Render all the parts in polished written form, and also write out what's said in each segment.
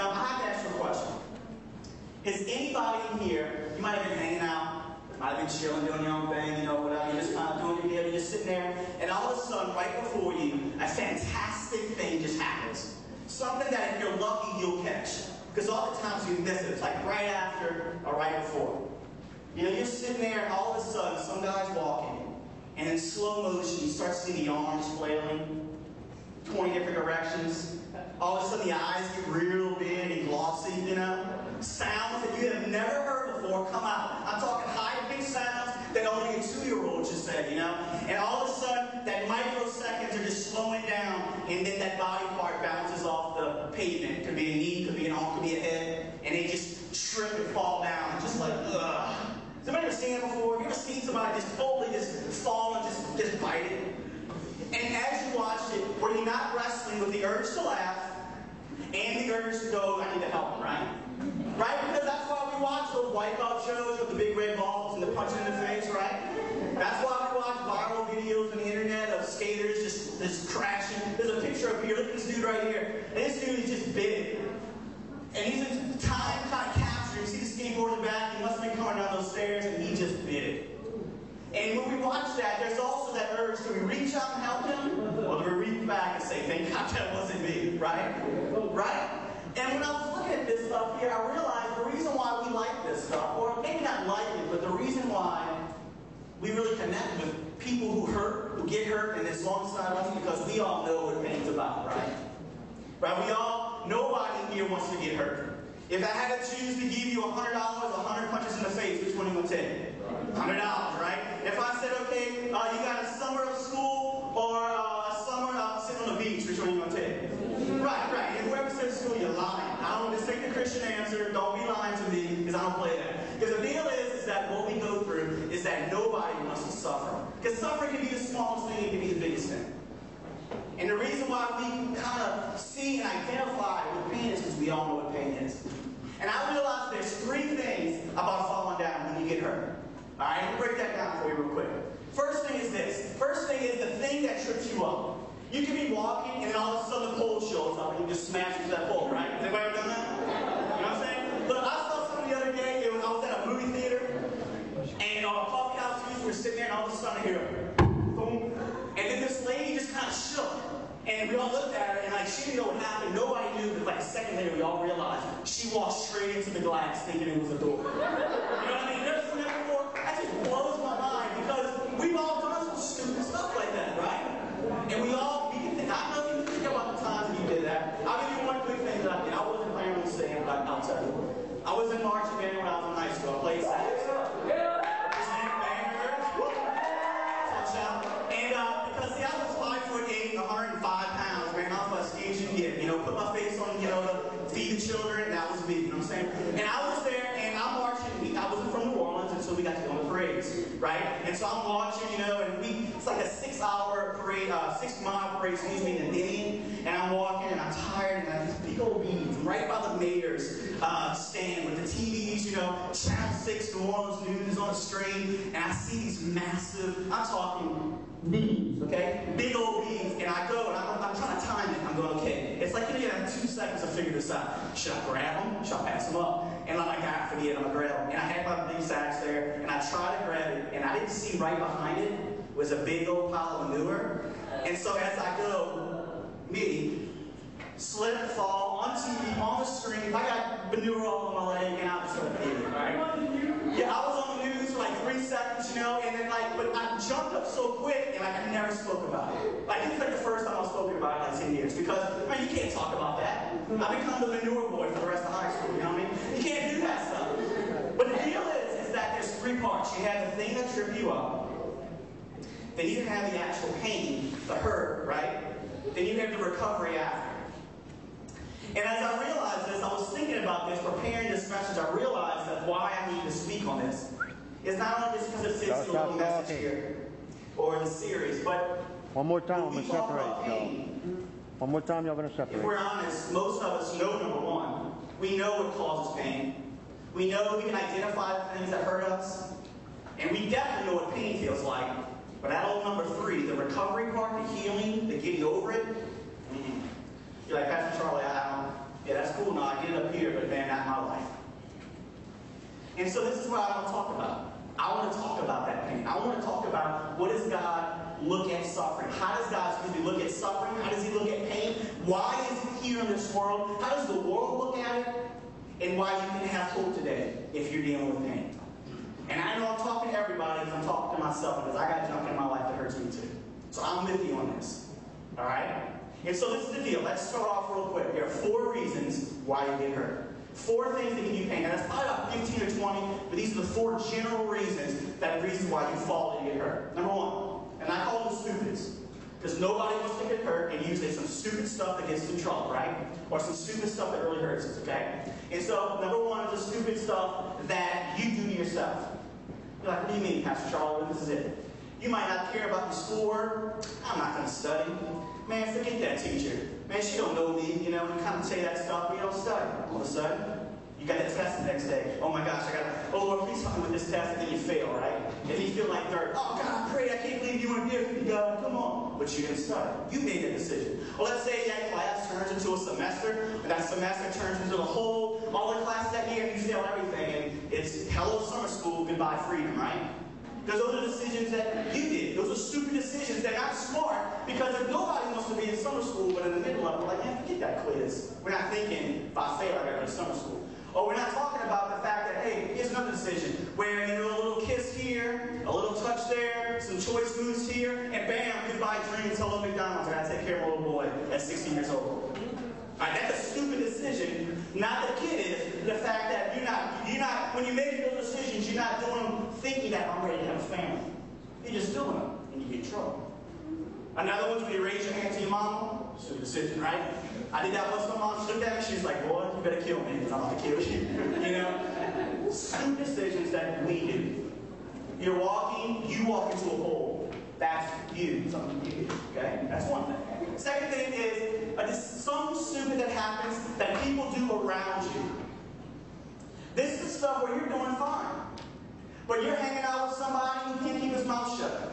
Now, I have to ask you a question. Is anybody in here, you might have been hanging out, might have been chilling, doing your own thing, you know, whatever, you're just kind of doing your deal, you're just sitting there, and all of a sudden, right before you, a fantastic thing just happens. Something that if you're lucky, you'll catch. Because all the times you miss it, it's like right after or right before. You know, you're sitting there, and all of a sudden, some guy's walking, and in slow motion, you start seeing the arms flailing, 20 different directions. All of a sudden, the eyes get real big and glossy, you know? Sounds that you have never heard before come out. I'm talking high-pitched sounds that only a 2-year-old should say, you know? And all of a sudden, that microseconds are just slowing down, and then that body part bounces off the pavement. Could be a knee, could be an arm, could be a head, and they just trip and fall down, just like, ugh. Has anybody ever seen it before? Have you ever seen somebody just totally just fall and just bite it? And as you watch it, were you not wrestling with the urge to laugh and the urge to go, I need to help him, right? Right? Because that's why we watch those wipeout shows with the big red balls and the punching in the face, right? That's why we watch viral videos on the internet of skaters just crashing. There's a picture up here. Look at this dude right here. And this dude is just big. And he's in time kind of captured. You see the skateboard in the back. He must have been coming down those stairs, and he just bit it. And when we watch that, there's also that urge, do we reach out and help him? Or do we reach back and say, thank God that wasn't me, right? Right? And when I was looking at this stuff here, I realized the reason why we like this stuff, or maybe not like it, but the reason why we really connect with people who hurt, who get hurt, and it's alongside us, because we all know what pain's about, right? Right? We all, nobody here wants to get hurt. If I had to choose to give you $100 or 100 punches in the face, which one are you going to take? $100, right? If I said, okay, you got a summer of school or a summer sitting on the beach, which one are you going to take? Right, right. And whoever says school, you're lying. I don't just take the Christian answer. Don't be lying to me, because I don't play that. Because the deal is that what we go through is that nobody wants to suffer. Because suffering can be the smallest thing, it can be the biggest thing. And the reason why we kind of see and identify with pain is because we all know what pain is. And I realize there's 3 things about falling down when you get hurt. All right, let me break that down for you real quick. First thing is this. First thing is the thing that trips you up. You can be walking and then all of a sudden the pole shows up and you just smash into that pole, right? Has anybody ever done that? You know what I'm saying? Look, I saw something the other day. I was at a movie theater and Puff House were sitting there and all of a sudden I hear boom. And then this lady just kind of shook. And we all looked at her, and like she didn't know what happened. Nobody knew, but like a second later, we all realized she walked straight into the glass, thinking it was a door. You know what I mean? Never seen that before. That just blows my mind because we've all done some stupid stuff like that, right? And we can think. I know you can think about the times you did that. I'll give you one quick thing that I did. I wasn't planning on saying, but I'll tell you. I was in marching band when I was in high school. I played sax. You know, put my face on, you know, to feed the children, and that was me, you know what I'm saying? And I was there, and I'm marching. I wasn't from New Orleans, and so we got to go on the parades, right? And so I'm marching, you know, and it's like a 6-hour parade, 6-mile parade, excuse me, in Indian. And I'm walking, and I'm tired, and I have these big old beads right by the mayor's stand with the TVs, you know, Channel 6, New Orleans News on the screen, and I see these massive, I'm talking beads, okay? Big old beads, and I go, and I'm trying to time it. I'm going, okay. It's like, you have 2 seconds to figure this out. Should I grab them? Should I pass them up? And I'm like, ah, forget it, I'm going to grab them. And I had my big sacks there, and I tried to grab it, and I didn't see right behind it was a big old pile of manure. And so as I go, me, slip, fall, on TV, on the screen, I got manure all on my leg, and I was like, right? Yeah, I was on the news for like 3 seconds, you know, and then but I jumped up so quick, and I never spoke about it. Like, it's like the first time I was spoken about it in like 10 years, because, man, you can't talk about that. I become the manure boy for the rest of high school, you know what I mean? You can't do that stuff. But the deal is that there's 3 parts. You have the thing that tripped you up, then you have the actual pain, the hurt, right? Then you have the recovery after. And as I realized this, I was thinking about this, preparing this message, I realized that why I need to speak on this is not only just because it fits in the little message here, or the series, but one more time, I'm going to separate y'all. One more time, y'all going to separate. If we're honest, most of us know, number one, we know what causes pain. We know we can identify the things that hurt us, and we definitely know what pain feels like. But that old number 3, the recovery part, the healing, the getting over it, you're like, Pastor Charlie, Yeah, that's cool. Now I get it up here, but man, not my life. And so this is what I want to talk about. I want to talk about that pain. I want to talk about, what does God look at suffering? How does God look at suffering? How does he look at pain? Why is it here in this world? How does the world look at it? And why you can have hope today if you're dealing with pain. And I know I'm talking to everybody because I'm talking to myself, because I got junk in my life that hurts me too. So I'm with you on this. All right? And so this is the deal. Let's start off real quick. There are 4 reasons why you get hurt. 4 things that give you pain. And that's probably about 15 or 20, but these are the 4 general reasons why you fall and get hurt. Number 1, and I call them stupids, because nobody wants to get hurt, and usually it's some stupid stuff that gets us in trouble, right? Or some stupid stuff that really hurts us, okay? And so, number 1 is the stupid stuff that you do to yourself. You're like, what do you mean, Pastor Charlie? This is it. You might not care about your schoolwork. I'm not going to study. Man, forget that teacher. Man, she don't know me. You know, you kind of say that stuff, but you don't study. All of a sudden, you got that test the next day. Oh my gosh, oh Lord, please help me with this test, and then you fail, right? And then you feel like dirt. Oh God, I pray, I can't believe you weren't there for me, God. Come on. But you didn't study. You made that decision. Well, let's say that class turns into a semester, and that semester turns into all the classes that year, and you fail everything, and it's hello summer school, goodbye freedom, right? Because those are decisions that you did. Those are stupid decisions. They're not smart, because if nobody wants to be in summer school, but in the middle of it, we're like, man, forget that quiz. We're not thinking, if I fail, I gotta go to summer school. Or we're not talking about the fact that, hey, here's another decision, where, you know, a little kiss here, a little touch there, some choice foods here, and bam, goodbye dreams, hello McDonald's. I gotta take care of a little boy at 16 years old. All right, that's a stupid decision. Not the kid is. The fact that you're not, when you make those decisions, you're not doing them thinking that I'm ready to have a family. You're just doing them, and you get in trouble. Another one's when you raise your hand to your mama. Stupid decision, right? I did that once. My mom looked at me. She was like, boy, you better kill me, because I'm about to kill you. You know? Stupid decisions that we do. You're walking, you walk into a hole. That's you. Something you do. Okay? That's one thing. Second thing is something stupid that happens that people do around you. This is stuff where you're doing fine. But you're hanging out with somebody who can't keep his mouth shut.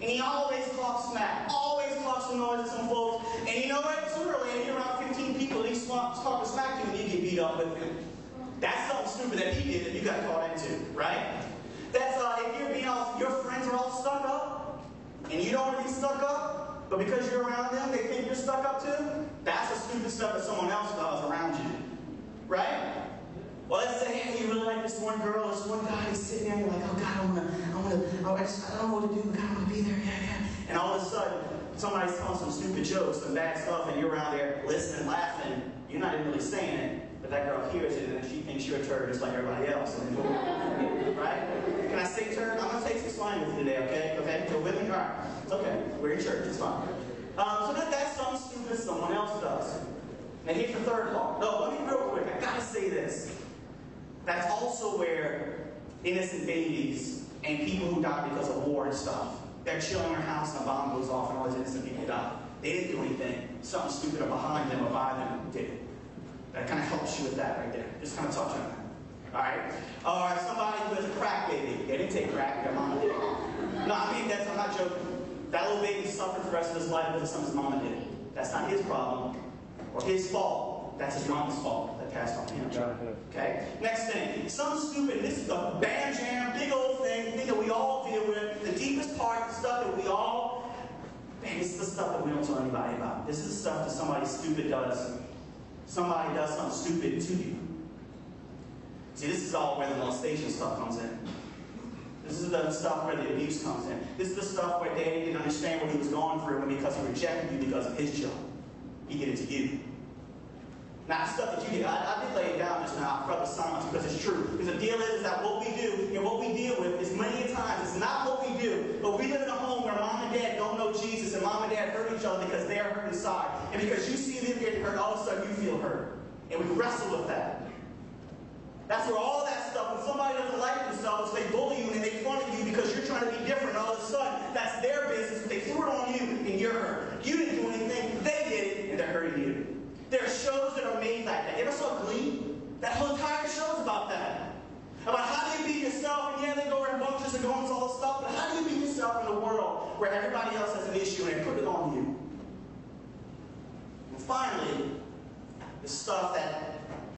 And he always talks smack. Always talks some noise to some folks. And you know what? Sooner or later, you're around 15 people, and he's talking smack to you, and you get beat up with him. That's something stupid that he did that you got caught into, right? That's if you're being your friends are all stuck up, and you don't want to be stuck up, but because you're around them, they think you're stuck up too. That's the stupid stuff that someone else does around you, right? Well, let's say, hey, you really like this one girl, this one guy, he's sitting there, you're like, oh God, I don't know what to do, God, I want to be there, yeah. And all of a sudden, somebody's telling some stupid jokes, some bad stuff, and you're around there listening, laughing. You're not even really saying it, but that girl hears it, and she thinks you're a turd just like everybody else. And then, right? Can I say turd? I'm going to take some slang with you today, okay? Okay? You're with me? All right. It's okay. We're in church. It's fine. So that's something stupid someone else does. Now here's the third part. No, let me real quick. I got to say this. That's also where innocent babies and people who die because of war and stuff, they're chilling in their house and a bomb goes off and all those innocent people die. They didn't do anything. Something stupid or behind them or by them did it. That kind of helps you with that right there. Just kind of touch on that. All right? Or somebody who has a crack baby. They didn't take crack. Their mama did. No, I mean, I'm not joking. That little baby suffered for the rest of his life because something his mama did. That's not his problem or his fault. That's his mama's fault that passed on him. Okay? Next thing. Something stupid. This is a bam jam, big old thing that we all deal with. The deepest part, the stuff that we all... Man, this is the stuff that we don't tell anybody about. This is the stuff that somebody stupid does. Somebody does something stupid to you. See, this is all where the molestation stuff comes in. This is the stuff where the abuse comes in. This is the stuff where Daddy didn't understand what he was going through, and because he rejected you because of his job, he did it to you. Not the stuff that you did. I did lay it down just now. I felt the silence because it's true. Because the deal is that what we do and what we deal with is many times it's not what we do, but we live in a home where mom and dad don't know Jesus, and mom and dad hurt each other because they are hurt inside. And because you see them getting hurt, all of a sudden you feel hurt. And we wrestle with that. That's where all that stuff, when somebody doesn't like themselves, they bully you and they make fun of you because you're trying to be different. All of a sudden, that's their business. They threw it on you and you're hurt. You didn't do anything. They did it and they're hurting you. There are shows that are made like that. You ever saw Glee? That whole entire show's about that. About how do you be yourself, and yeah, they go around bunches and go into all this stuff, but how do you be yourself in a world where everybody else has an issue and they put it on you? And finally, the stuff that